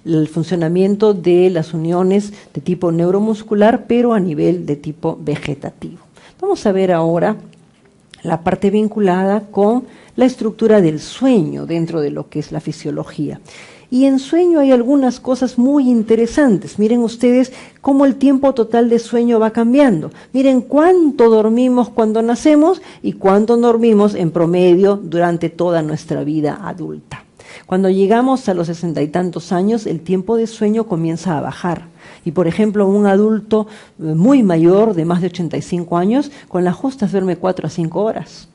con el funcionamiento de las uniones de tipo neuromuscular, pero a nivel de tipo vegetativo. Vamos a ver ahora la parte vinculada con la estructura del sueño dentro de lo que es la fisiología. Y en sueño hay algunas cosas muy interesantes. Miren ustedes cómo el tiempo total de sueño va cambiando. Miren cuánto dormimos cuando nacemos y cuánto dormimos en promedio durante toda nuestra vida adulta. Cuando llegamos a los 60 y tantos años, el tiempo de sueño comienza a bajar. Y por ejemplo, un adulto muy mayor, de más de 85 años, con las justas duerme 4 a 5 horas.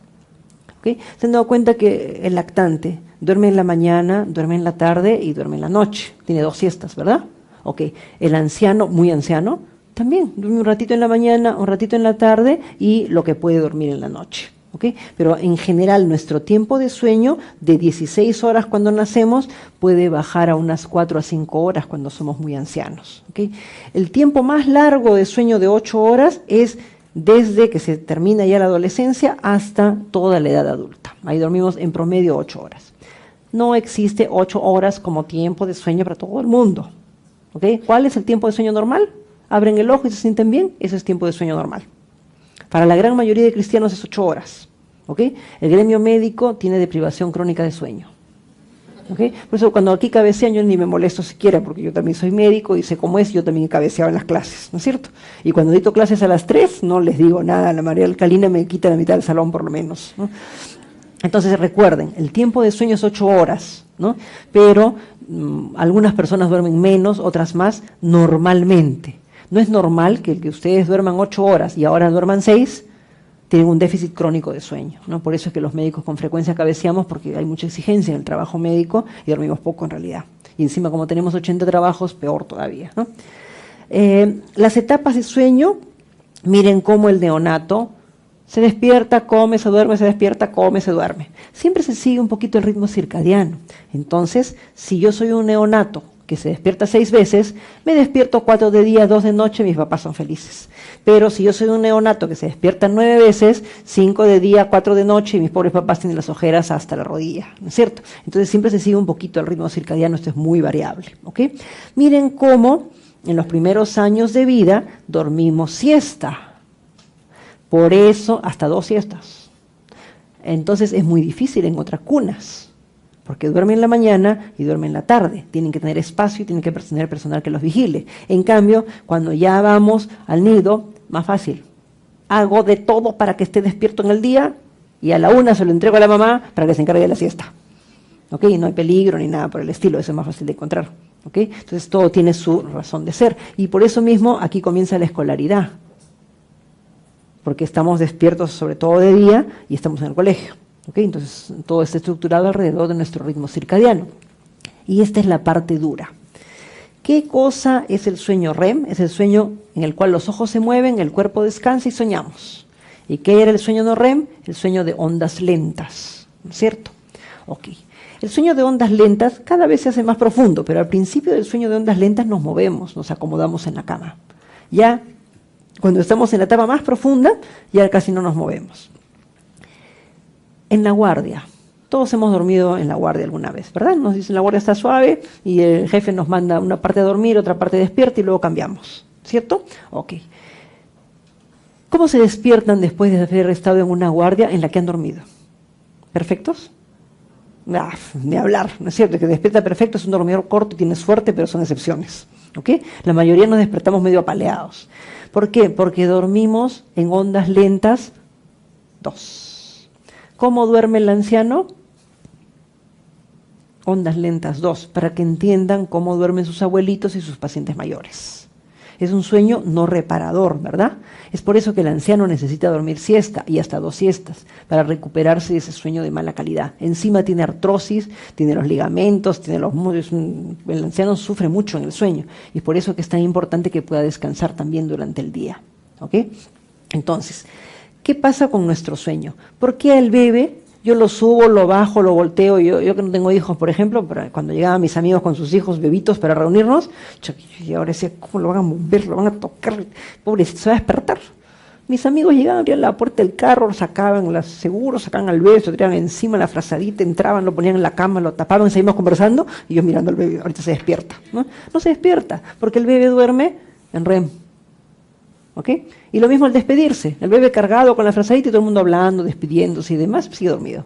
¿Okay? ¿Se han dado cuenta que el lactante duerme en la mañana, duerme en la tarde y duerme en la noche? Tiene 2 siestas, ¿verdad? Ok. El anciano, muy anciano, también duerme un ratito en la mañana, un ratito en la tarde y lo que puede dormir en la noche. ¿Okay? Pero en general nuestro tiempo de sueño de 16 horas cuando nacemos puede bajar a unas 4 a 5 horas cuando somos muy ancianos. ¿Okay? El tiempo más largo de sueño de 8 horas es desde que se termina ya la adolescencia hasta toda la edad adulta. Ahí dormimos en promedio 8 horas. No existe 8 horas como tiempo de sueño para todo el mundo. ¿Okay? ¿Cuál es el tiempo de sueño normal? Abren el ojo y se sienten bien, ese es tiempo de sueño normal. Para la gran mayoría de cristianos es 8 horas. ¿Okay? El gremio médico tiene deprivación crónica de sueño. ¿Okay? Por eso cuando aquí cabecean yo ni me molesto siquiera, porque yo también soy médico y sé cómo es, yo también he cabeceado en las clases, ¿no es cierto? Y cuando dicto clases a las 3, no les digo nada, la María Alcalina me quita la mitad del salón por lo menos, ¿no? Entonces recuerden, el tiempo de sueño es 8 horas, ¿no? Pero algunas personas duermen menos, otras más, normalmente. No es normal que ustedes duerman 8 horas y ahora duerman 6, tienen un déficit crónico de sueño, ¿no? Por eso es que los médicos con frecuencia cabeceamos, porque hay mucha exigencia en el trabajo médico y dormimos poco en realidad. Y encima como tenemos 80 trabajos, peor todavía, ¿no? Las etapas de sueño, miren cómo el neonato se despierta, come, se duerme, se despierta, come, se duerme. Siempre se sigue un poquito el ritmo circadiano. Entonces, si yo soy un neonato que se despierta 6 veces, me despierto 4 de día, 2 de noche, mis papás son felices. Pero si yo soy un neonato que se despierta 9 veces, 5 de día, 4 de noche, y mis pobres papás tienen las ojeras hasta la rodilla, ¿no es cierto? Entonces siempre se sigue un poquito el ritmo circadiano, esto es muy variable, ¿ok? Miren cómo en los primeros años de vida dormimos siesta. Por eso, hasta 2 siestas. Entonces es muy difícil en otras cunas, porque duermen en la mañana y duermen en la tarde. Tienen que tener espacio y tienen que tener personal que los vigile. En cambio, cuando ya vamos al nido, más fácil. Hago de todo para que esté despierto en el día y a la 1 se lo entrego a la mamá para que se encargue de la siesta. ¿Ok? No hay peligro ni nada por el estilo, eso es más fácil de encontrar. ¿Ok? Entonces todo tiene su razón de ser. Y por eso mismo aquí comienza la escolaridad. Porque estamos despiertos sobre todo de día y estamos en el colegio. ¿Okay? Entonces todo está estructurado alrededor de nuestro ritmo circadiano. Y esta es la parte dura. ¿Qué cosa es el sueño REM? Es el sueño en el cual los ojos se mueven, el cuerpo descansa y soñamos. ¿Y qué era el sueño no REM? El sueño de ondas lentas, ¿no es cierto? Ok. El sueño de ondas lentas cada vez se hace más profundo, pero al principio del sueño de ondas lentas nos movemos, nos acomodamos en la cama. Ya cuando estamos en la etapa más profunda, ya casi no nos movemos. En la guardia. Todos hemos dormido en la guardia alguna vez, ¿verdad? Nos dicen la guardia está suave y el jefe nos manda una parte a dormir, otra parte despierta y luego cambiamos, ¿cierto? Ok. ¿Cómo se despiertan después de haber estado en una guardia en la que han dormido? ¿Perfectos? Ni hablar, ¿no es cierto? El que despierta perfecto es un dormidor corto y tiene suerte, pero son excepciones, ¿ok? La mayoría nos despertamos medio apaleados. ¿Por qué? Porque dormimos en ondas lentas 2. ¿Cómo duerme el anciano? Ondas lentas 2, para que entiendan cómo duermen sus abuelitos y sus pacientes mayores. Es un sueño no reparador, ¿verdad? Es por eso que el anciano necesita dormir siesta y hasta 2 siestas para recuperarse de ese sueño de mala calidad. Encima tiene artrosis, tiene los ligamentos, el anciano sufre mucho en el sueño y es por eso que es tan importante que pueda descansar también durante el día, ¿ok? Entonces, ¿qué pasa con nuestro sueño? ¿Por qué al bebé yo lo subo, lo bajo, lo volteo? Yo que no tengo hijos, por ejemplo, cuando llegaban mis amigos con sus hijos bebitos para reunirnos, y ahora decía, ¿cómo lo van a mover? Lo van a tocar, pobrecito, se va a despertar. Mis amigos llegaban, abrían la puerta del carro, sacaban los seguros, sacaban al bebé, se lo tiraban encima la frazadita, entraban, lo ponían en la cama, lo tapaban, seguimos conversando, y yo mirando al bebé, ahorita se despierta. No se despierta, porque el bebé duerme en REM. ¿Ok? Y lo mismo al despedirse, el bebé cargado con la frazadita y todo el mundo hablando, despidiéndose y demás, sigue dormido.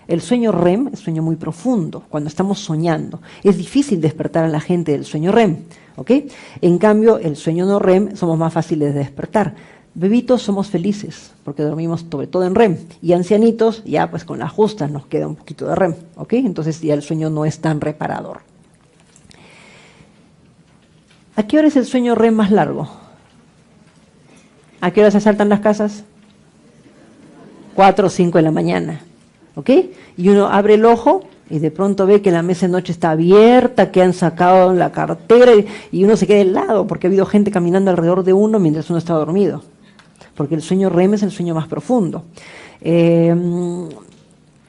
El sueño REM es un sueño muy profundo, cuando estamos soñando. Es difícil despertar a la gente del sueño REM. ¿Ok? En cambio, el sueño no REM somos más fáciles de despertar. Bebitos somos felices, porque dormimos sobre todo en REM. Y ancianitos, ya pues con las justas nos queda un poquito de REM. ¿Ok? Entonces ya el sueño no es tan reparador. ¿A qué hora es el sueño REM más largo? ¿A qué hora se asaltan las casas? 4 o 5 de la mañana. ¿Ok? Y uno abre el ojo y de pronto ve que la mesa de noche está abierta, que han sacado la cartera y uno se queda helado porque ha habido gente caminando alrededor de uno mientras uno está dormido. Porque el sueño REM es el sueño más profundo.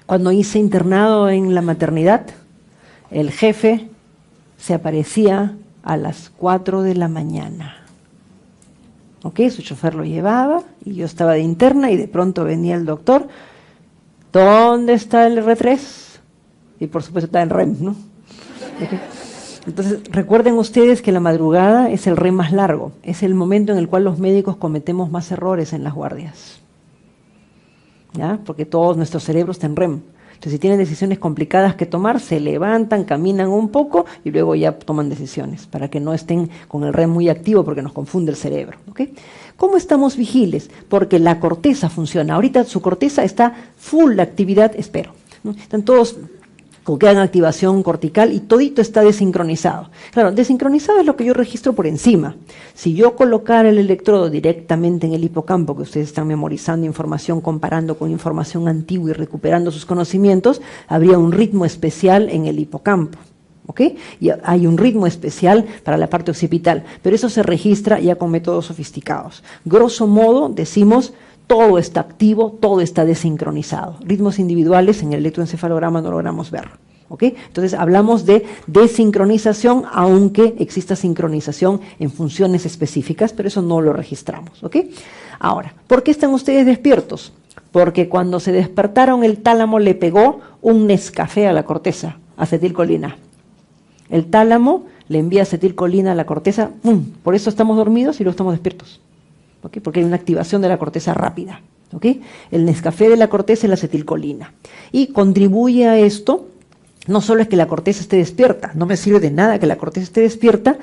Cuando hice internado en la maternidad, el jefe se aparecía a las 4 de la mañana. ¿Ok? Su chofer lo llevaba y yo estaba de interna y de pronto venía el doctor. ¿Dónde está el R3? Y por supuesto está en REM, ¿no? ¿Okay? Entonces, recuerden ustedes que la madrugada es el REM más largo. Es el momento en el cual los médicos cometemos más errores en las guardias. ¿Ya? Porque todos nuestros cerebros están en REM. Entonces, si tienen decisiones complicadas que tomar, se levantan, caminan un poco y luego ya toman decisiones para que no estén con el REM muy activo porque nos confunde el cerebro. ¿Okay? ¿Cómo estamos vigiles? Porque la corteza funciona. Ahorita su corteza está full de actividad, espero. ¿No? Están todos con que hagan activación cortical y todito está desincronizado. Claro, desincronizado es lo que yo registro por encima. Si yo colocara el electrodo directamente en el hipocampo, que ustedes están memorizando información, comparando con información antigua y recuperando sus conocimientos, habría un ritmo especial en el hipocampo. ¿Ok? Y hay un ritmo especial para la parte occipital, pero eso se registra ya con métodos sofisticados. Grosso modo, decimos, todo está activo, todo está desincronizado. Ritmos individuales en el electroencefalograma no logramos ver. ¿Ok? Entonces hablamos de desincronización, aunque exista sincronización en funciones específicas, pero eso no lo registramos. ¿Ok? Ahora, ¿por qué están ustedes despiertos? Porque cuando se despertaron el tálamo le pegó un Nescafé a la corteza, acetilcolina. El tálamo le envía acetilcolina a la corteza, ¡pum! Por eso estamos dormidos y luego estamos despiertos. ¿Okay? Porque hay una activación de la corteza rápida. ¿Okay? El Nescafé de la corteza es la acetilcolina. Y contribuye a esto, no solo es que la corteza esté despierta, no me sirve de nada que la corteza esté despierta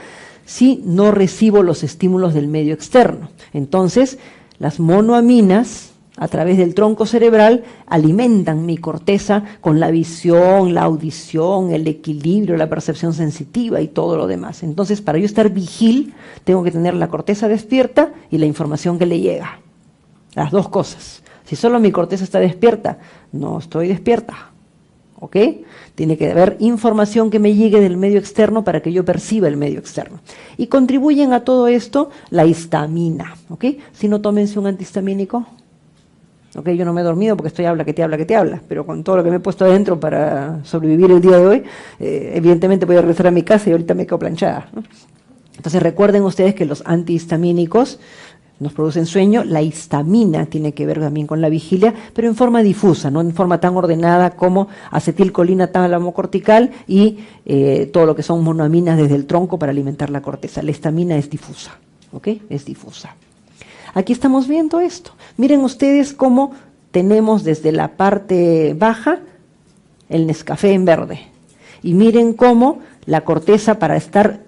si no recibo los estímulos del medio externo. Entonces, las monoaminas, a través del tronco cerebral, alimentan mi corteza con la visión, la audición, el equilibrio, la percepción sensitiva y todo lo demás. Entonces, para yo estar vigil, tengo que tener la corteza despierta y la información que le llega. Las dos cosas. Si solo mi corteza está despierta, no estoy despierta. ¿Ok? Tiene que haber información que me llegue del medio externo para que yo perciba el medio externo. Y contribuyen a todo esto la histamina. ¿Ok? Si no, tómense un antihistamínico. Okay, yo no me he dormido porque estoy habla que te habla, pero con todo lo que me he puesto adentro para sobrevivir el día de hoy, evidentemente voy a regresar a mi casa y ahorita me quedo planchada, ¿no? Entonces recuerden ustedes que los antihistamínicos nos producen sueño, la histamina tiene que ver también con la vigilia, pero en forma difusa, no en forma tan ordenada como acetilcolina tálamo cortical y todo lo que son monoaminas desde el tronco para alimentar la corteza. La histamina es difusa, ¿ok? Es difusa. Aquí estamos viendo esto. Miren ustedes cómo tenemos desde la parte baja el Nescafé en verde. Y miren cómo la corteza, para estar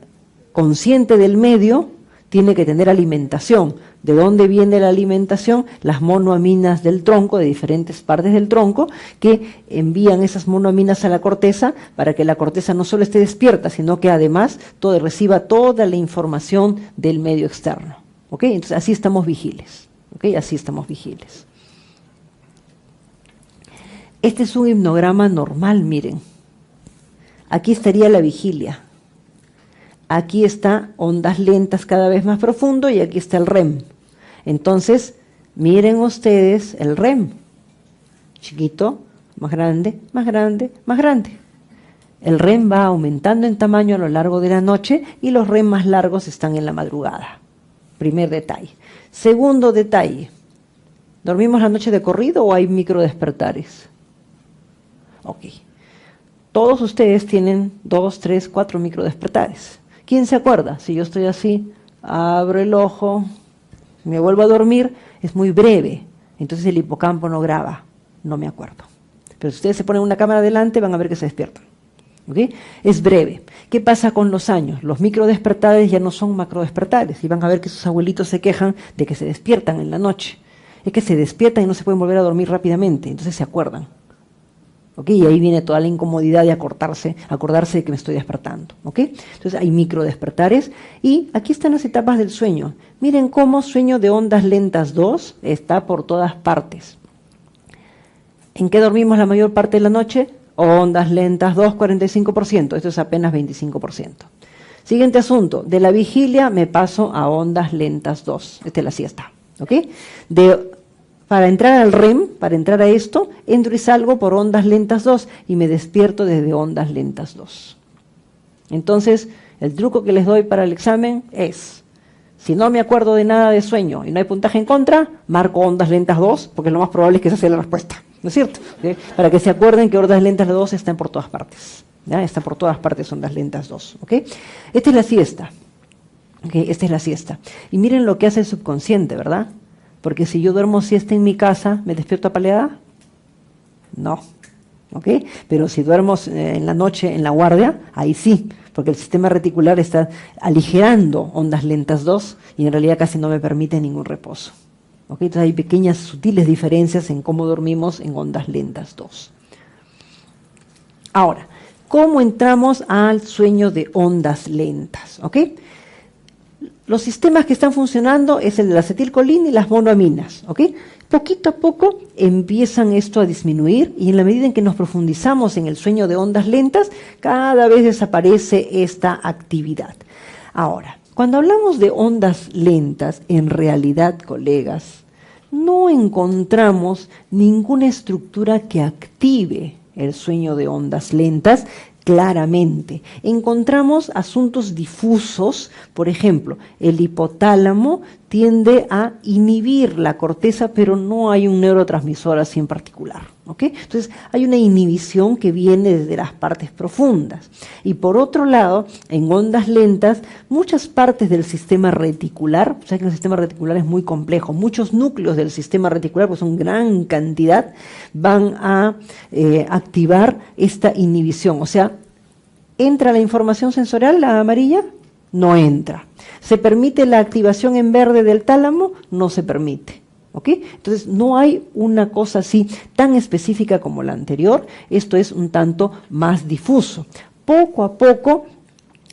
consciente del medio, tiene que tener alimentación. ¿De dónde viene la alimentación? Las monoaminas del tronco, de diferentes partes del tronco, que envían esas monoaminas a la corteza para que la corteza no solo esté despierta, sino que además reciba toda la información del medio externo. ¿Ok? Entonces así estamos vigiles. ¿Ok? Así estamos vigiles. Este es un hipnograma normal, miren. Aquí estaría la vigilia. Aquí está ondas lentas cada vez más profundo y aquí está el REM. Entonces, miren ustedes el REM. Chiquito, más grande, más grande, más grande. El REM va aumentando en tamaño a lo largo de la noche y los REM más largos están en la madrugada. Primer detalle. Segundo detalle. ¿Dormimos la noche de corrido o hay microdespertares? Ok. Todos ustedes tienen 2, 3, 4 microdespertares. ¿Quién se acuerda? Si yo estoy así, abro el ojo, me vuelvo a dormir, es muy breve. Entonces el hipocampo no graba, no me acuerdo. Pero si ustedes se ponen una cámara adelante, van a ver que se despiertan. ¿Okay? Es breve. ¿Qué pasa con los años? Los microdespertares ya no son macrodespertares y van a ver que sus abuelitos se quejan de que se despiertan en la noche. Es que se despiertan y no se pueden volver a dormir rápidamente, entonces se acuerdan. ¿Okay? Y ahí viene toda la incomodidad de acordarse de que me estoy despertando. ¿Okay? Entonces hay microdespertares y aquí están las etapas del sueño. Miren cómo sueño de ondas lentas 2 está por todas partes. ¿En qué dormimos la mayor parte de la noche? Ondas lentas 2, 45%. Esto es apenas 25%. Siguiente asunto. De la vigilia me paso a ondas lentas 2. Esta es la siesta. ¿Ok? Para entrar al REM, para entrar a esto, entro y salgo por ondas lentas 2 y me despierto desde ondas lentas 2. Entonces, el truco que les doy para el examen es, si no me acuerdo de nada de sueño y no hay puntaje en contra, marco ondas lentas 2, porque lo más probable es que esa sea la respuesta. ¿No es cierto? ¿Okay? Para que se acuerden que ondas lentas 2 están por todas partes. ¿Ya? Están por todas partes ondas lentas 2. ¿Okay? Esta es la siesta. ¿Okay? Esta es la siesta. Y miren lo que hace el subconsciente, ¿verdad? Porque si yo duermo siesta en mi casa, ¿me despierto apaleada? No. ¿Ok? Pero si duermo en la noche en la guardia, ahí sí. Porque el sistema reticular está aligerando ondas lentas 2 y en realidad casi no me permite ningún reposo. ¿Okay? Entonces hay pequeñas sutiles diferencias en cómo dormimos en ondas lentas 2. Ahora, ¿cómo entramos al sueño de ondas lentas? ¿Okay? Los sistemas que están funcionando es el de la acetilcolina y las monoaminas. ¿Okay? Poquito a poco empiezan esto a disminuir y en la medida en que nos profundizamos en el sueño de ondas lentas, cada vez desaparece esta actividad. Ahora, cuando hablamos de ondas lentas, en realidad, colegas, no encontramos ninguna estructura que active el sueño de ondas lentas claramente. Encontramos asuntos difusos, por ejemplo, el hipotálamo tiende a inhibir la corteza, pero no hay un neurotransmisor así en particular. ¿Okay? Entonces, hay una inhibición que viene desde las partes profundas. Y por otro lado, en ondas lentas, muchas partes del sistema reticular, o sea que el sistema reticular es muy complejo, muchos núcleos del sistema reticular, pues son gran cantidad, van a activar esta inhibición. O sea, ¿entra la información sensorial, la amarilla? No entra. ¿Se permite la activación en verde del tálamo? No se permite. ¿Okay? Entonces, no hay una cosa así tan específica como la anterior, esto es un tanto más difuso. Poco a poco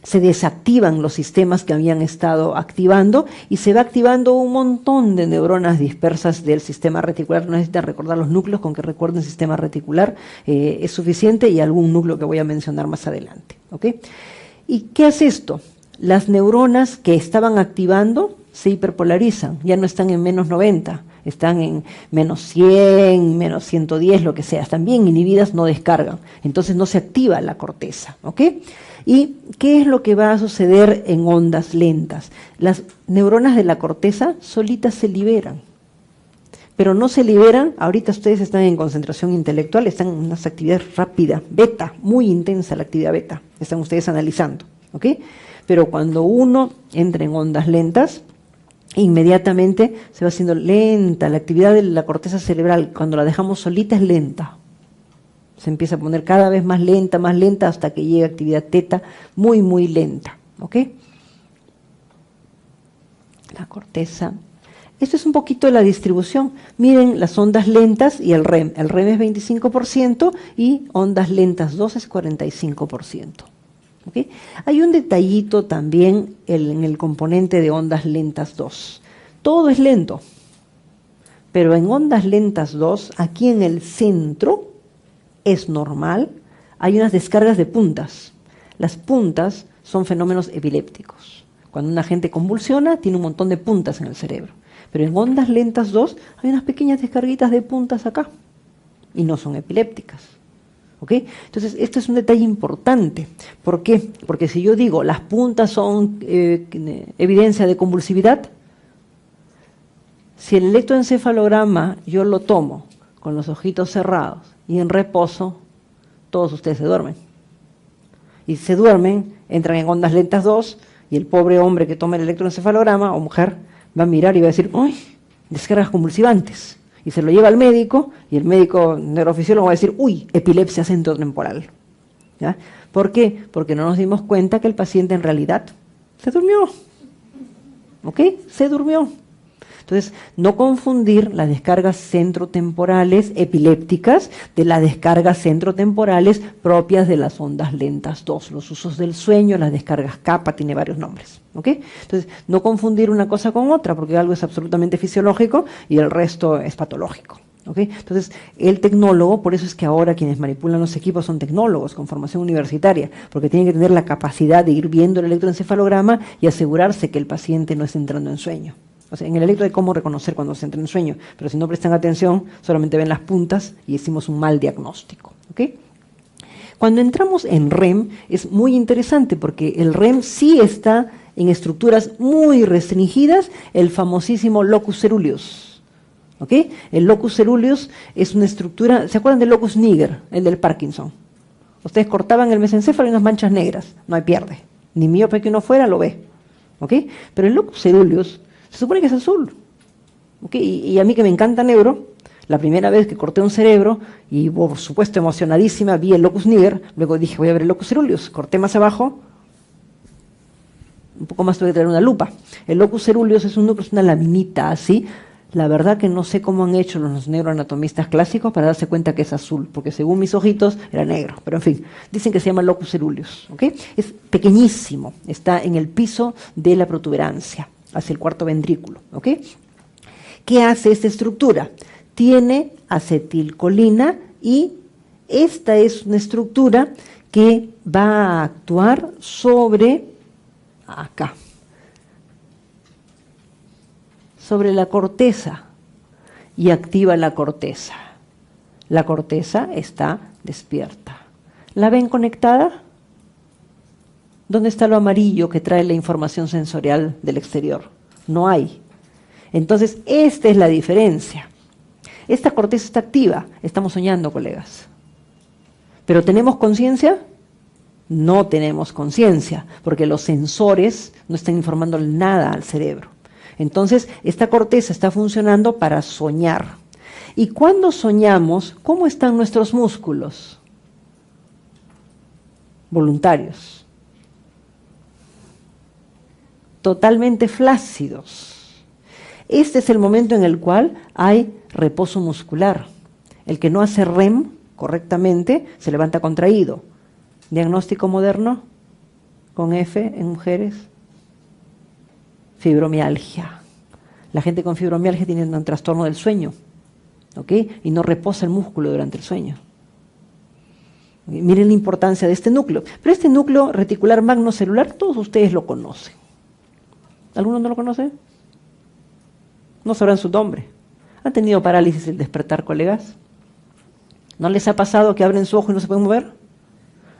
se desactivan los sistemas que habían estado activando y se va activando un montón de neuronas dispersas del sistema reticular. No necesitan recordar los núcleos, con que recuerden el sistema reticular es suficiente y algún núcleo que voy a mencionar más adelante. ¿Okay? ¿Y qué hace esto? Las neuronas que estaban activando se hiperpolarizan, ya no están en menos 90, están en menos 100, menos 110, lo que sea, están bien inhibidas, no descargan, entonces no se activa la corteza, ¿ok? ¿Y qué es lo que va a suceder en ondas lentas? Las neuronas de la corteza solitas se liberan, pero no se liberan, ahorita ustedes están en concentración intelectual, están en unas actividades rápidas, beta, muy intensa la actividad beta, están ustedes analizando, ¿ok? Pero cuando uno entra en ondas lentas, inmediatamente se va haciendo lenta, la actividad de la corteza cerebral, cuando la dejamos solita es lenta. Se empieza a poner cada vez más lenta, hasta que llega actividad teta, muy, muy lenta. ¿Ok? La corteza. Esto es un poquito la distribución. Miren las ondas lentas y el REM. El REM es 25% y ondas lentas 2 es 45%. ¿Okay? Hay un detallito también en el componente de ondas lentas 2. Todo es lento, pero en ondas lentas 2, aquí en el centro, es normal, hay unas descargas de puntas. Las puntas son fenómenos epilépticos. Cuando una gente convulsiona, tiene un montón de puntas en el cerebro. Pero en ondas lentas 2, hay unas pequeñas descarguitas de puntas acá, y no son epilépticas. ¿Okay? Entonces, esto es un detalle importante. ¿Por qué? Porque si yo digo las puntas son evidencia de convulsividad, Si el electroencefalograma yo lo tomo con los ojitos cerrados y en reposo, todos ustedes se duermen. Y si se duermen, entran en ondas lentas 2 y el pobre hombre que toma el electroencefalograma o mujer va a mirar y va a decir, ¡uy! Descargas convulsivantes. Y se lo lleva al médico y el médico neurofisiólogo va a decir, ¡uy! Epilepsia centrotemporal. ¿Ya? ¿Por qué? Porque no nos dimos cuenta que el paciente en realidad se durmió. ¿Ok? Se durmió. Entonces, no confundir las descargas centrotemporales epilépticas de las descargas centrotemporales propias de las ondas lentas 2, los usos del sueño, las descargas kappa, tiene varios nombres. ¿Ok? Entonces, no confundir una cosa con otra, porque algo es absolutamente fisiológico y el resto es patológico. ¿Ok? Entonces, el tecnólogo, por eso es que ahora quienes manipulan los equipos son tecnólogos con formación universitaria, porque tienen que tener la capacidad de ir viendo el electroencefalograma y asegurarse que el paciente no esté entrando en sueño. O sea, en el electro hay cómo reconocer cuando se entra en sueño, pero si no prestan atención, solamente ven las puntas y hicimos un mal diagnóstico. ¿Ok? Cuando entramos en REM es muy interesante porque el REM sí está en estructuras muy restringidas, el famosísimo locus ceruleus. ¿Ok? El locus ceruleus es una estructura, ¿se acuerdan del locus niger, el del Parkinson? Ustedes cortaban el mesencéfalo y unas manchas negras, no hay pierde. Ni miope que uno fuera lo ve. ¿Ok? Pero el locus ceruleus se supone que es azul. ¿Okay? Y a mí que me encanta neuro, la primera vez que corté un cerebro, y por supuesto emocionadísima, vi el locus niger, luego dije, voy a ver el locus ceruleus, corté más abajo, un poco más tuve que traer una lupa. El locus ceruleus es un núcleo, es una laminita así. La verdad que no sé cómo han hecho los neuroanatomistas clásicos para darse cuenta que es azul, porque según mis ojitos era negro, pero en fin, dicen que se llama locus ceruleus. ¿Okay? Es pequeñísimo, está en el piso de la protuberancia, hacia el cuarto ventrículo. ¿Okay? ¿Qué hace esta estructura? Tiene acetilcolina y esta es una estructura que va a actuar sobre acá, sobre la corteza y activa la corteza. La corteza está despierta. ¿La ven conectada? ¿Dónde está lo amarillo que trae la información sensorial del exterior? No hay. Entonces, esta es la diferencia. Esta corteza está activa. Estamos soñando, colegas. ¿Pero tenemos conciencia? No tenemos conciencia, porque los sensores no están informando nada al cerebro. Entonces, esta corteza está funcionando para soñar. Y cuando soñamos, ¿cómo están nuestros músculos? Voluntarios. Totalmente flácidos. Este es el momento en el cual hay reposo muscular. El que no hace REM correctamente se levanta contraído. Diagnóstico moderno con F en mujeres. Fibromialgia. La gente con fibromialgia tiene un trastorno del sueño, ¿ok? Y no reposa el músculo durante el sueño. Miren la importancia de este núcleo. Pero este núcleo reticular magnocelular, todos ustedes lo conocen. ¿Alguno no lo conoce? No sabrán su nombre. ¿Han tenido parálisis del despertar, colegas? ¿No les ha pasado que abren su ojo y no se pueden mover?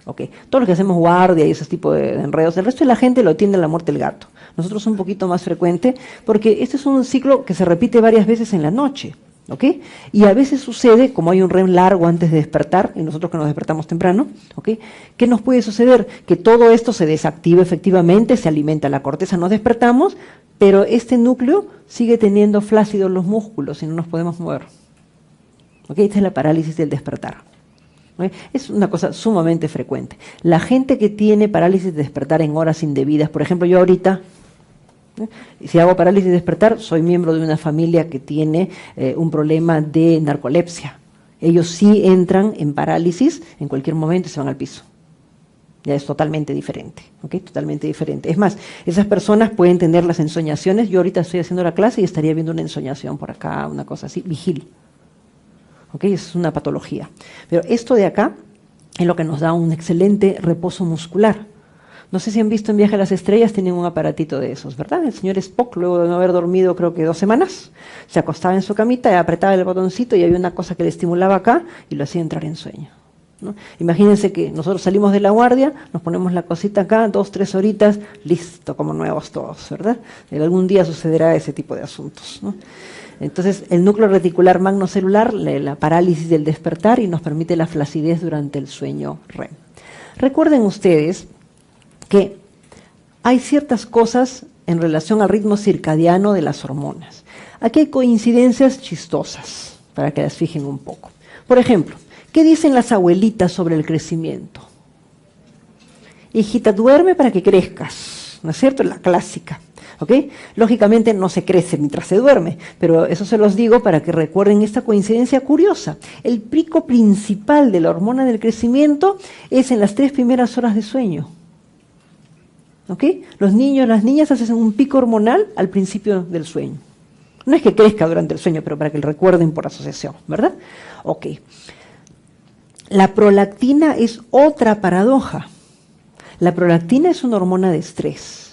Ok, todos los que hacemos guardia y esos tipos de enredos, el resto de la gente lo tiende a la muerte del gato. Nosotros un poquito más frecuente, porque este es un ciclo que se repite varias veces en la noche, ¿ok? Y a veces sucede, como hay un REM largo antes de despertar, y nosotros que nos despertamos temprano, ¿ok? ¿Qué nos puede suceder? Que todo esto se desactiva efectivamente, se alimenta la corteza, nos despertamos, pero este núcleo sigue teniendo flácidos los músculos y no nos podemos mover. ¿Ok? Esta es la parálisis del despertar. Es una cosa sumamente frecuente. La gente que tiene parálisis de despertar en horas indebidas, por ejemplo, yo ahorita, si hago parálisis de despertar, soy miembro de una familia que tiene un problema de narcolepsia. Ellos sí entran en parálisis en cualquier momento y se van al piso. Ya es totalmente diferente, ¿ok? Totalmente diferente. Es más, esas personas pueden tener las ensoñaciones. Yo ahorita estoy haciendo la clase y estaría viendo una ensoñación por acá, una cosa así, vigil. ¿Ok? Es una patología. Pero esto de acá es lo que nos da un excelente reposo muscular. No sé si han visto en Viaje a las Estrellas, tienen un aparatito de esos, ¿verdad? El señor Spock, luego de no haber dormido creo que 2 semanas, se acostaba en su camita y apretaba el botoncito y había una cosa que le estimulaba acá y lo hacía entrar en sueño, ¿no? Imagínense que nosotros salimos de la guardia, nos ponemos la cosita acá, 2, 3 horitas, listo, como nuevos todos, ¿verdad? Algún día sucederá ese tipo de asuntos, ¿no? Entonces, el núcleo reticular magnocelular, la parálisis del despertar, y nos permite la flacidez durante el sueño REM. Recuerden ustedes que hay ciertas cosas en relación al ritmo circadiano de las hormonas. Aquí hay coincidencias chistosas, para que las fijen un poco. Por ejemplo, ¿qué dicen las abuelitas sobre el crecimiento? Hijita, duerme para que crezcas, ¿no es cierto? La clásica. ¿Ok? Lógicamente no se crece mientras se duerme, pero eso se los digo para que recuerden esta coincidencia curiosa. El pico principal de la hormona del crecimiento es en las 3 primeras horas de sueño. ¿Ok? Los niños, las niñas hacen un pico hormonal al principio del sueño. No es que crezca durante el sueño, pero para que lo recuerden por asociación, ¿verdad? Ok. La prolactina es otra paradoja. La prolactina es una hormona de estrés.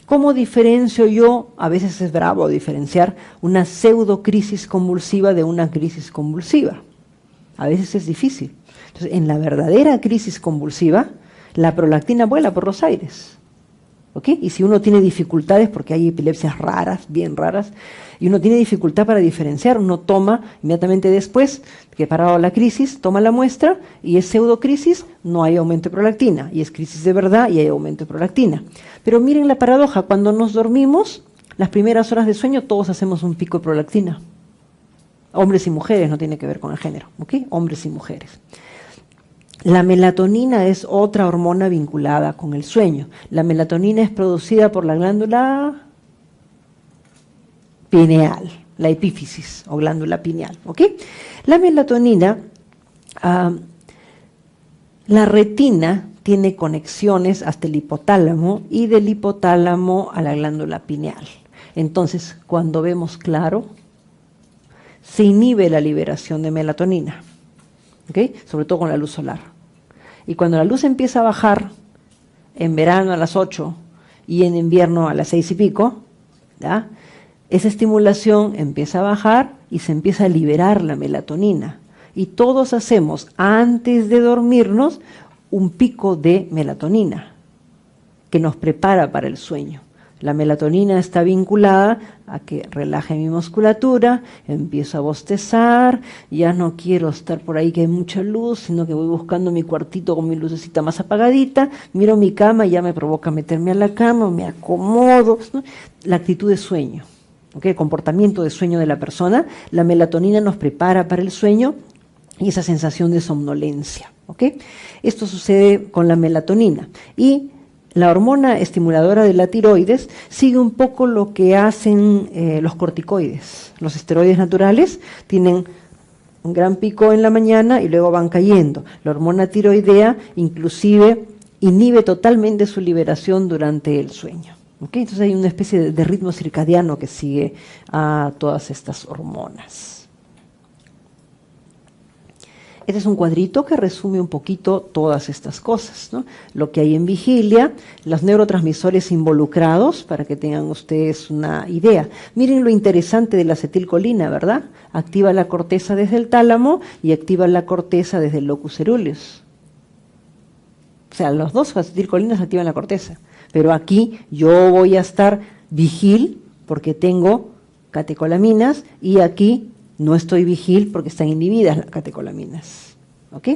¿Cómo diferencio yo? A veces es bravo diferenciar una pseudocrisis convulsiva de una crisis convulsiva. A veces es difícil. Entonces, en la verdadera crisis convulsiva, la prolactina vuela por los aires. ¿Ok? Y si uno tiene dificultades, porque hay epilepsias raras, bien raras, y uno tiene dificultad para diferenciar, uno toma inmediatamente después que parado la crisis, toma la muestra y es pseudocrisis, no hay aumento de prolactina, y es crisis de verdad y hay aumento de prolactina. Pero miren la paradoja, cuando nos dormimos, las primeras horas de sueño todos hacemos un pico de prolactina. Hombres y mujeres, no tiene que ver con el género, ¿ok? Hombres y mujeres. La melatonina es otra hormona vinculada con el sueño. La melatonina es producida por la glándula pineal, la epífisis o glándula pineal, ¿ok? La melatonina, la retina tiene conexiones hasta el hipotálamo y del hipotálamo a la glándula pineal. Entonces, cuando vemos claro, se inhibe la liberación de melatonina, ¿ok? Sobre todo con la luz solar. Y cuando la luz empieza a bajar, en verano a las 8 y en invierno a las 6 y pico, ¿ya? Esa estimulación empieza a bajar y se empieza a liberar la melatonina. Y todos hacemos, antes de dormirnos, un pico de melatonina que nos prepara para el sueño. La melatonina está vinculada a que relaje mi musculatura, empiezo a bostezar, ya no quiero estar por ahí que hay mucha luz, sino que voy buscando mi cuartito con mi lucecita más apagadita, miro mi cama y ya me provoca meterme a la cama, me acomodo, ¿no? La actitud de sueño, ¿okay? El comportamiento de sueño de la persona, la melatonina nos prepara para el sueño y esa sensación de somnolencia, ¿ok? Esto sucede con la melatonina y la hormona estimuladora de la tiroides sigue un poco lo que hacen los corticoides. Los esteroides naturales tienen un gran pico en la mañana y luego van cayendo. La hormona tiroidea inclusive inhibe totalmente su liberación durante el sueño. ¿Okay? Entonces hay una especie de ritmo circadiano que sigue a todas estas hormonas. Este es un cuadrito que resume un poquito todas estas cosas, ¿no? Lo que hay en vigilia, los neurotransmisores involucrados, para que tengan ustedes una idea. Miren lo interesante de la acetilcolina, ¿verdad? Activa la corteza desde el tálamo y activa la corteza desde el locus coeruleus. O sea, los dos acetilcolinas activan la corteza. Pero aquí yo voy a estar vigil porque tengo catecolaminas y aquí no estoy vigil porque están inhibidas las catecolaminas. ¿Ok?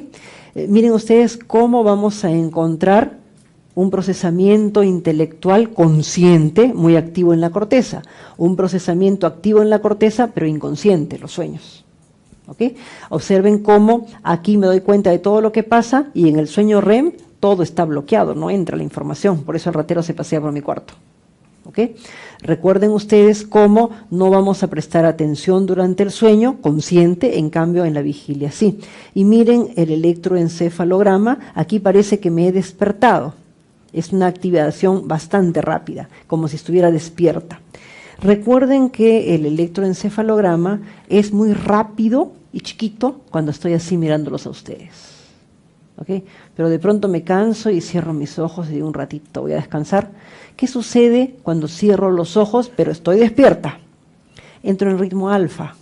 Miren ustedes cómo vamos a encontrar un procesamiento intelectual consciente muy activo en la corteza. Un procesamiento activo en la corteza pero inconsciente, los sueños. ¿Ok? Observen cómo aquí me doy cuenta de todo lo que pasa y en el sueño REM todo está bloqueado, no entra la información. Por eso el ratero se pasea por mi cuarto. ¿Ok? Recuerden ustedes cómo no vamos a prestar atención durante el sueño consciente, en cambio en la vigilia sí. Y miren el electroencefalograma, aquí parece que me he despertado. Es una activación bastante rápida, como si estuviera despierta. Recuerden que el electroencefalograma es muy rápido y chiquito cuando estoy así mirándolos a ustedes. ¿Ok? Pero de pronto me canso y cierro mis ojos y digo un ratito voy a descansar. ¿Qué sucede cuando cierro los ojos pero estoy despierta? Entro en ritmo alfa.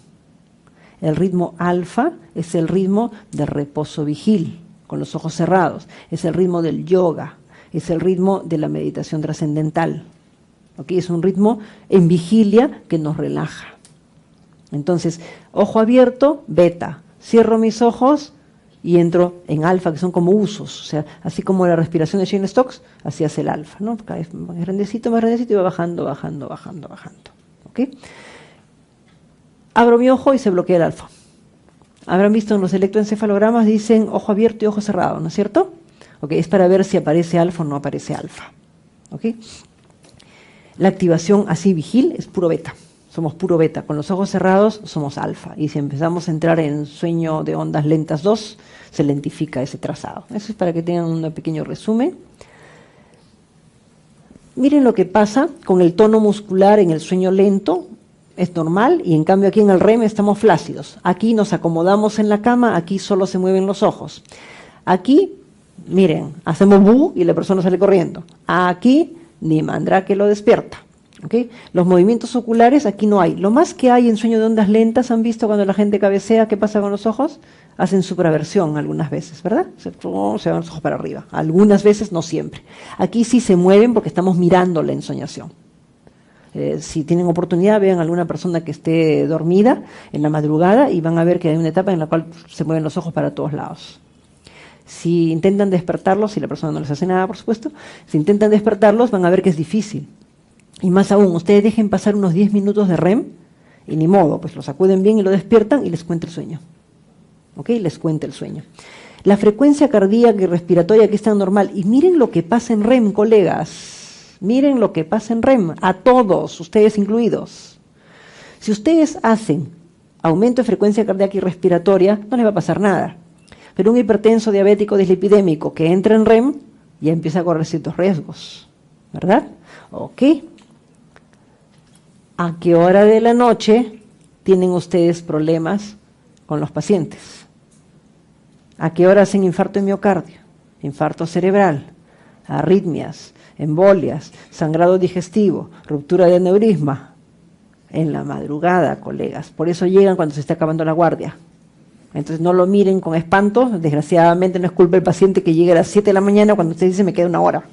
El ritmo alfa es el ritmo del reposo vigil, con los ojos cerrados. Es el ritmo del yoga, es el ritmo de la meditación trascendental. ¿Ok? Es un ritmo en vigilia que nos relaja. Entonces, ojo abierto, beta. Cierro mis ojos y entro en alfa, que son como usos. O sea, así como la respiración de Shane Stokes, así hace el alfa, ¿no? Cada vez más grandecito y va bajando, bajando, bajando, bajando. ¿Ok? Abro mi ojo y se bloquea el alfa. Habrán visto en los electroencefalogramas, dicen ojo abierto y ojo cerrado, ¿no es cierto? Ok, es para ver si aparece alfa o no aparece alfa. ¿Ok? La activación así vigil es puro beta. Somos puro beta. Con los ojos cerrados somos alfa. Y si empezamos a entrar en sueño de ondas lentas 2, se lentifica ese trazado. Eso es para que tengan un pequeño resumen. Miren lo que pasa con el tono muscular en el sueño lento. Es normal, y en cambio aquí en el REM estamos flácidos. Aquí nos acomodamos en la cama, aquí solo se mueven los ojos. Aquí, miren, hacemos bu y la persona sale corriendo. Aquí, ni mandrá que lo despierta. ¿Okay? Los movimientos oculares aquí no hay. Lo más que hay en sueño de ondas lentas, ¿han visto cuando la gente cabecea qué pasa con los ojos? Hacen supraversión algunas veces, ¿verdad? Se van los ojos para arriba. Algunas veces, no siempre. Aquí sí se mueven porque estamos mirando la ensoñación. Si tienen oportunidad, vean a alguna persona que esté dormida en la madrugada y van a ver que hay una etapa en la cual se mueven los ojos para todos lados. Si intentan despertarlos, si la persona no les hace nada, por supuesto, si intentan despertarlos van a ver que es difícil. Y más aún, ustedes dejen pasar unos 10 minutos de REM y ni modo, pues lo sacuden bien y lo despiertan y les cuenta el sueño. ¿Ok? Les cuenta el sueño. La frecuencia cardíaca y respiratoria aquí está normal. Y miren lo que pasa en REM, colegas. Miren lo que pasa en REM, a todos, ustedes incluidos. Si ustedes hacen aumento de frecuencia cardíaca y respiratoria, no les va a pasar nada. Pero un hipertenso, diabético, dislipidémico que entra en REM, ya empieza a correr ciertos riesgos, ¿verdad? Ok. ¿A qué hora de la noche tienen ustedes problemas con los pacientes? ¿A qué hora hacen infarto de miocardio, infarto cerebral, arritmias, embolias, sangrado digestivo, ruptura de aneurisma? En la madrugada, colegas. Por eso llegan cuando se está acabando la guardia. Entonces no lo miren con espanto. Desgraciadamente no es culpa del paciente que llegue a las 7 de la mañana cuando usted dice me queda 1 hora.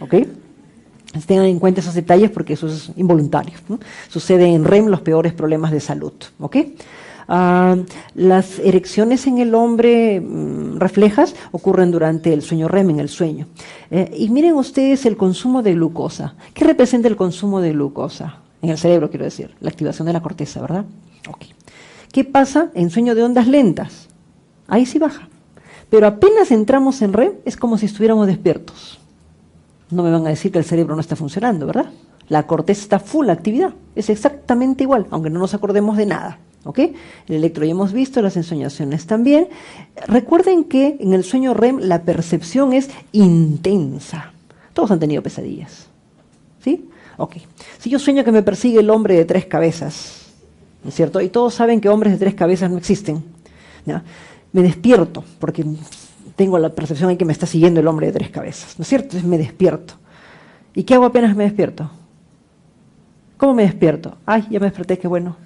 ¿Ok? Tengan en cuenta esos detalles porque eso es involuntario, ¿no? Sucede en REM los peores problemas de salud. ¿Ok? Las erecciones en el hombre reflejas ocurren durante el sueño REM, en el sueño. Y miren ustedes el consumo de glucosa. ¿Qué representa el consumo de glucosa? En el cerebro, quiero decir, la activación de la corteza, ¿verdad? Okay. ¿Qué pasa en sueño de ondas lentas? Ahí sí baja. Pero apenas entramos en REM, es como si estuviéramos despiertos. No me van a decir que el cerebro no está funcionando, ¿verdad? La corteza está full actividad. Es exactamente igual, aunque no nos acordemos de nada. ¿Ok? El electro ya hemos visto, las ensoñaciones también. Recuerden que en el sueño REM la percepción es intensa. Todos han tenido pesadillas. ¿Sí? Ok. Si yo sueño que me persigue el hombre de 3 cabezas, ¿no es cierto? Y todos saben que hombres de 3 cabezas no existen, ¿ya? Me despierto porque tengo la percepción de que me está siguiendo el hombre de 3 cabezas, ¿no es cierto? Entonces me despierto. ¿Y qué hago apenas me despierto? ¿Cómo me despierto? Ay, ya me desperté, qué bueno.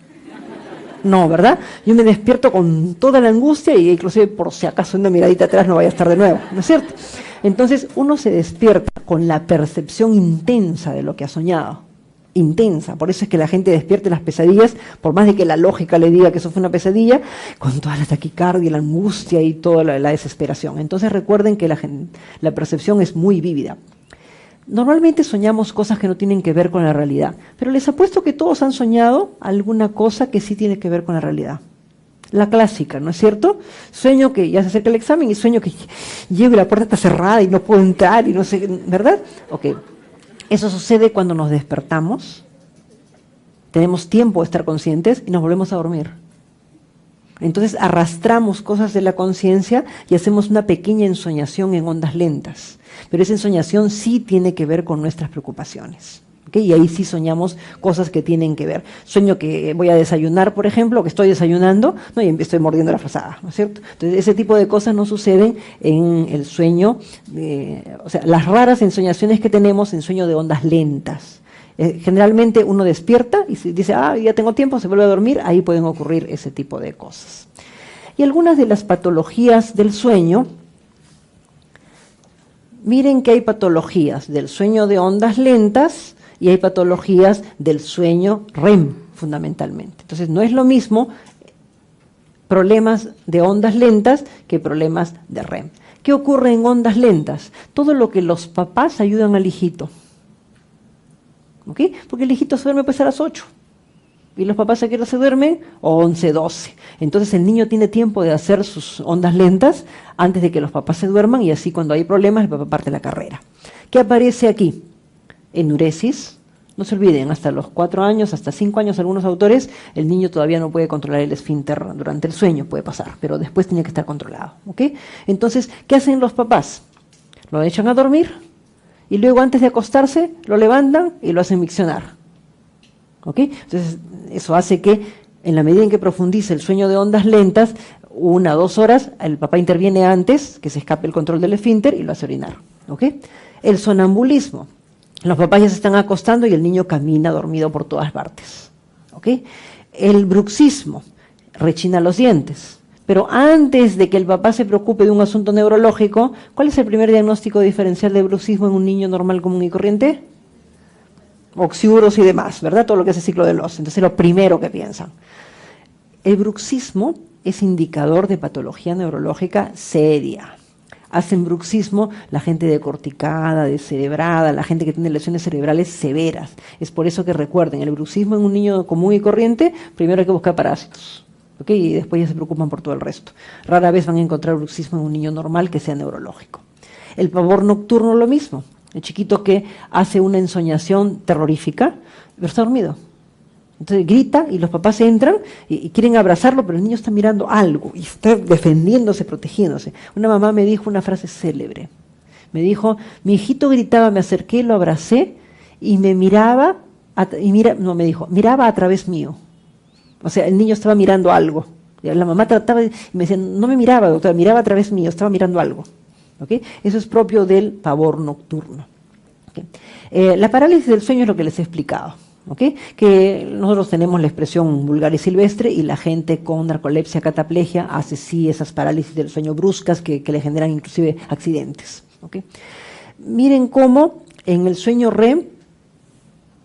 No, ¿verdad? Yo me despierto con toda la angustia y inclusive por si acaso una miradita atrás no vaya a estar de nuevo, ¿no es cierto? Entonces uno se despierta con la percepción intensa de lo que ha soñado. Intensa, por eso es que la gente despierta en las pesadillas, por más de que la lógica le diga que eso fue una pesadilla, con toda la taquicardia, la angustia y toda la desesperación. Entonces recuerden que la percepción es muy vívida. Normalmente soñamos cosas que no tienen que ver con la realidad, pero les apuesto que todos han soñado alguna cosa que sí tiene que ver con la realidad. La clásica, ¿no es cierto? Sueño que ya se acerca el examen y sueño que llego y la puerta está cerrada y no puedo entrar y no sé, ¿verdad? Ok. Eso sucede cuando nos despertamos, tenemos tiempo de estar conscientes y nos volvemos a dormir. Entonces arrastramos cosas de la conciencia y hacemos una pequeña ensoñación en ondas lentas. Pero esa ensoñación sí tiene que ver con nuestras preocupaciones. ¿Okay? Y ahí sí soñamos cosas que tienen que ver. Sueño que voy a desayunar, por ejemplo, que estoy desayunando, ¿no? Y estoy mordiendo la frazada, ¿no es cierto? Entonces ese tipo de cosas no suceden en el sueño, o sea, las raras ensoñaciones que tenemos en sueño de ondas lentas. Generalmente uno despierta y dice, ya tengo tiempo, se vuelve a dormir, ahí pueden ocurrir ese tipo de cosas. Y algunas de las patologías del sueño, miren que hay patologías del sueño de ondas lentas y hay patologías del sueño REM. fundamentalmente. Entonces, no es lo mismo problemas de ondas lentas que problemas de REM. ¿Qué ocurre en ondas lentas? Todo lo que los papás ayudan al hijito. ¿Ok? Porque el hijito se duerme pues a las 8. Y los papás a qué hora se duermen, 11, 12. Entonces el niño tiene tiempo de hacer sus ondas lentas antes de que los papás se duerman, y así cuando hay problemas el papá parte la carrera. ¿Qué aparece aquí? Enuresis. No se olviden, hasta los 4 años, hasta 5 años, algunos autores, el niño todavía no puede controlar el esfínter durante el sueño, puede pasar, pero después tiene que estar controlado. ¿Ok? Entonces, ¿qué hacen los papás? Lo echan a dormir y luego antes de acostarse lo levantan y lo hacen miccionar. ¿Ok? Entonces, eso hace que en la medida en que profundice el sueño de ondas lentas, 1 o 2 horas, el papá interviene antes que se escape el control del esfínter y lo hace orinar. ¿Ok? El sonambulismo. Los papás ya se están acostando y el niño camina dormido por todas partes. ¿Ok? El bruxismo. Rechina los dientes. Pero antes de que el papá se preocupe de un asunto neurológico, ¿cuál es el primer diagnóstico diferencial de bruxismo en un niño normal, común y corriente? Oxiuros y demás, ¿verdad? Todo lo que es el ciclo de Loss. Entonces, lo primero que piensan. El bruxismo es indicador de patología neurológica seria. Hacen bruxismo la gente decorticada, descerebrada, la gente que tiene lesiones cerebrales severas. Es por eso que recuerden, el bruxismo en un niño común y corriente, primero hay que buscar parásitos. ¿Ok? Y después ya se preocupan por todo el resto. Rara vez van a encontrar bruxismo en un niño normal que sea neurológico. El pavor nocturno, lo mismo. El chiquito que hace una ensoñación terrorífica, pero está dormido. Entonces grita y los papás entran y quieren abrazarlo, pero el niño está mirando algo y está defendiéndose, protegiéndose. Una mamá me dijo una frase célebre. Me dijo, mi hijito gritaba, me acerqué, lo abracé y me miraba, miraba a través mío. O sea, el niño estaba mirando algo. La mamá trataba y me decía, no me miraba, doctora, miraba a través mío, estaba mirando algo. ¿Okay? Eso es propio del pavor nocturno. ¿Okay? La parálisis del sueño es lo que les he explicado. ¿Okay? Que nosotros tenemos la expresión vulgar y silvestre, y la gente con narcolepsia, cataplegia, hace sí esas parálisis del sueño bruscas que le generan inclusive accidentes. ¿Okay? Miren cómo en el sueño REM,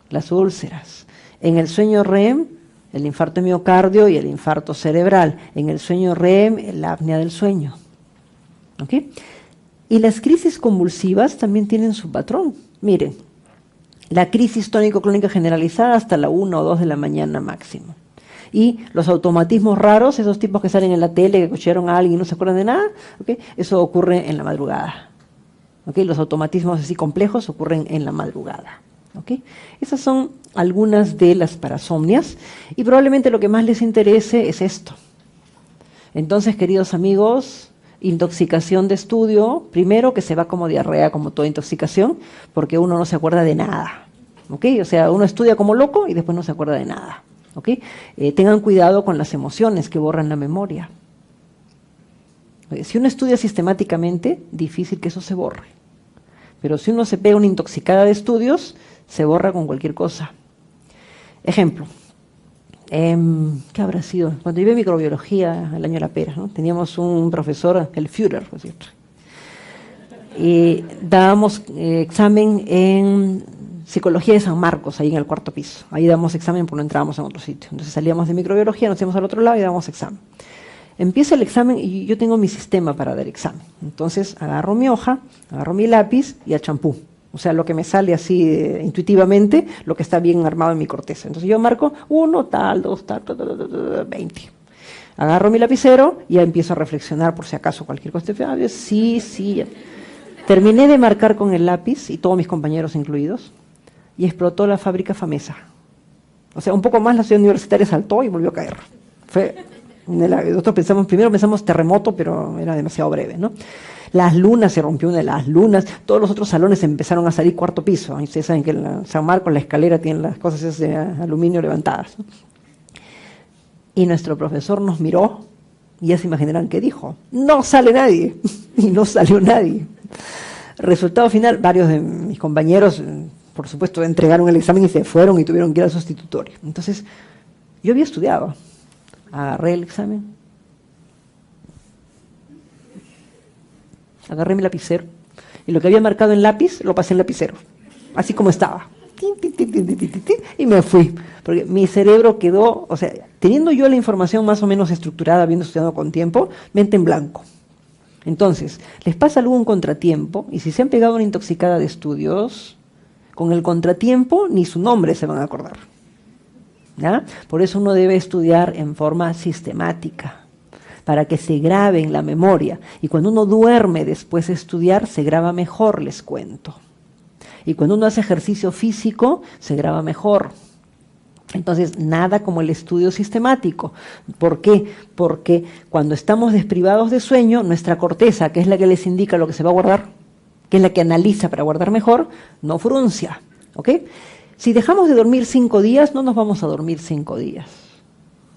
las úlceras, en el sueño REM, el infarto de miocardio y el infarto cerebral, en el sueño REM, la apnea del sueño. ¿Okay? Y las crisis convulsivas también tienen su patrón. Miren, la crisis tónico-clónica generalizada hasta la 1 o 2 de la mañana máximo. Y los automatismos raros, esos tipos que salen en la tele, que escucharon a alguien y no se acuerdan de nada, ¿okay? Eso ocurre en la madrugada. ¿Okay? Los automatismos así complejos ocurren en la madrugada. ¿Okay? Esas son algunas de las parasomnias, y probablemente lo que más les interese es esto. Entonces, queridos amigos, intoxicación de estudio, primero que se va como diarrea, como toda intoxicación, porque uno no se acuerda de nada. ¿Okay? O sea, uno estudia como loco y después no se acuerda de nada. ¿Okay? Tengan cuidado con las emociones que borran la memoria. Si uno estudia sistemáticamente, difícil que eso se borre. Pero si uno se pega una intoxicada de estudios, se borra con cualquier cosa. Ejemplo. ¿Qué habrá sido? Cuando yo vi microbiología, el año de la pera, ¿no? Teníamos un profesor, el Führer, por cierto, y dábamos examen en psicología de San Marcos, ahí en el 4º piso. Ahí dábamos examen porque no entrábamos en otro sitio. Entonces salíamos de microbiología, nos íbamos al otro lado y dábamos examen. Empieza el examen y yo tengo mi sistema para dar examen. Entonces agarro mi hoja, agarro mi lápiz y el champú. O sea, lo que me sale así intuitivamente, lo que está bien armado en mi corteza. Entonces yo marco 1, tal, 2, tal, 20. Agarro mi lapicero y ya empiezo a reflexionar por si acaso cualquier cosa. Sí. Terminé de marcar con el lápiz, y todos mis compañeros incluidos, y explotó la fábrica Famesa. O sea, un poco más la ciudad universitaria saltó y volvió a caer. Nosotros primero pensamos terremoto, pero era demasiado breve, ¿no? Las lunas, se rompió una de las lunas, todos los otros salones empezaron a salir 4º piso. Y ustedes saben que en San Marcos la escalera tiene las cosas esas de aluminio levantadas, ¿no? Y nuestro profesor nos miró y ya se imaginarán qué dijo. No sale nadie. Y no salió nadie. Resultado final, varios de mis compañeros, por supuesto, entregaron el examen y se fueron y tuvieron que ir al sustitutorio. Entonces, yo había estudiado. Agarré el examen, agarré mi lapicero y lo que había marcado en lápiz lo pasé en lapicero, así como estaba. y me fui, porque mi cerebro quedó, o sea, teniendo yo la información más o menos estructurada, habiendo estudiado con tiempo, mente en blanco. Entonces, les pasa algún contratiempo, y si se han pegado una intoxicada de estudios, con el contratiempo ni su nombre se van a acordar. ¿Ya? Por eso uno debe estudiar en forma sistemática, para que se grabe en la memoria. Y cuando uno duerme después de estudiar, se graba mejor, les cuento. Y cuando uno hace ejercicio físico, se graba mejor. Entonces, nada como el estudio sistemático. ¿Por qué? Porque cuando estamos desprivados de sueño, nuestra corteza, que es la que les indica lo que se va a guardar, que es la que analiza para guardar mejor, no fruncia. ¿Ok? Si dejamos de dormir 5 días, no nos vamos a dormir 5 días.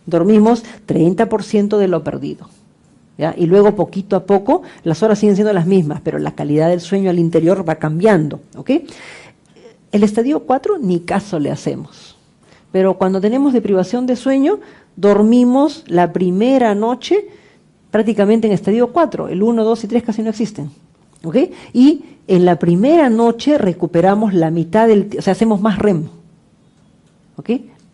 Dormimos 30% de lo perdido. ¿Ya? Y luego, poquito a poco, las horas siguen siendo las mismas, pero la calidad del sueño al interior va cambiando. ¿Ok? El estadio 4 ni caso le hacemos. Pero cuando tenemos deprivación de sueño, dormimos la primera noche prácticamente en estadio 4. El 1, 2 y 3 casi no existen. ¿Ok? Y en la primera noche recuperamos la mitad del tiempo, o sea, hacemos más REM. ¿Ok?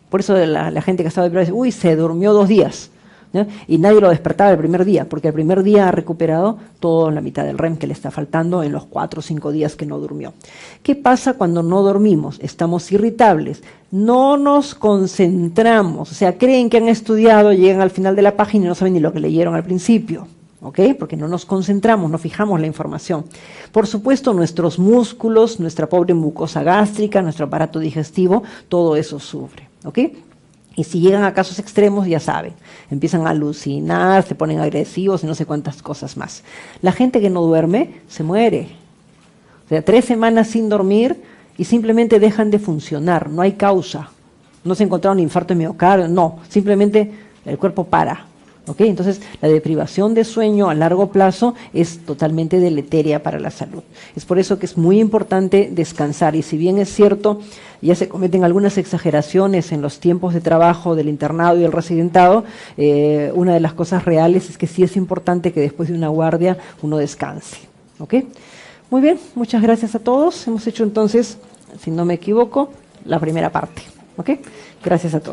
Por eso la gente que estaba deprivada dice, uy, se durmió 2 días. ¿Ya? Y nadie lo despertaba el primer día, porque el primer día ha recuperado toda la mitad del REM que le está faltando en los 4 o 5 días que no durmió. ¿Qué pasa cuando no dormimos? Estamos irritables, no nos concentramos, o sea, creen que han estudiado, llegan al final de la página y no saben ni lo que leyeron al principio. ¿Ok? Porque no nos concentramos, no fijamos la información. Por supuesto, nuestros músculos, nuestra pobre mucosa gástrica, nuestro aparato digestivo, todo eso sufre. ¿Ok? Y si llegan a casos extremos, ya saben, empiezan a alucinar, se ponen agresivos y no sé cuántas cosas más. La gente que no duerme se muere. O sea, 3 semanas sin dormir y simplemente dejan de funcionar, no hay causa. No se encontraron un infarto de miocardio, no, simplemente el cuerpo para. ¿Ok? Entonces, la deprivación de sueño a largo plazo es totalmente deleteria para la salud. Es por eso que es muy importante descansar. Y si bien es cierto, ya se cometen algunas exageraciones en los tiempos de trabajo del internado y el residentado, una de las cosas reales es que sí es importante que después de una guardia uno descanse. ¿Ok? Muy bien, muchas gracias a todos. Hemos hecho entonces, si no me equivoco, la primera parte. ¿Ok? Gracias a todos.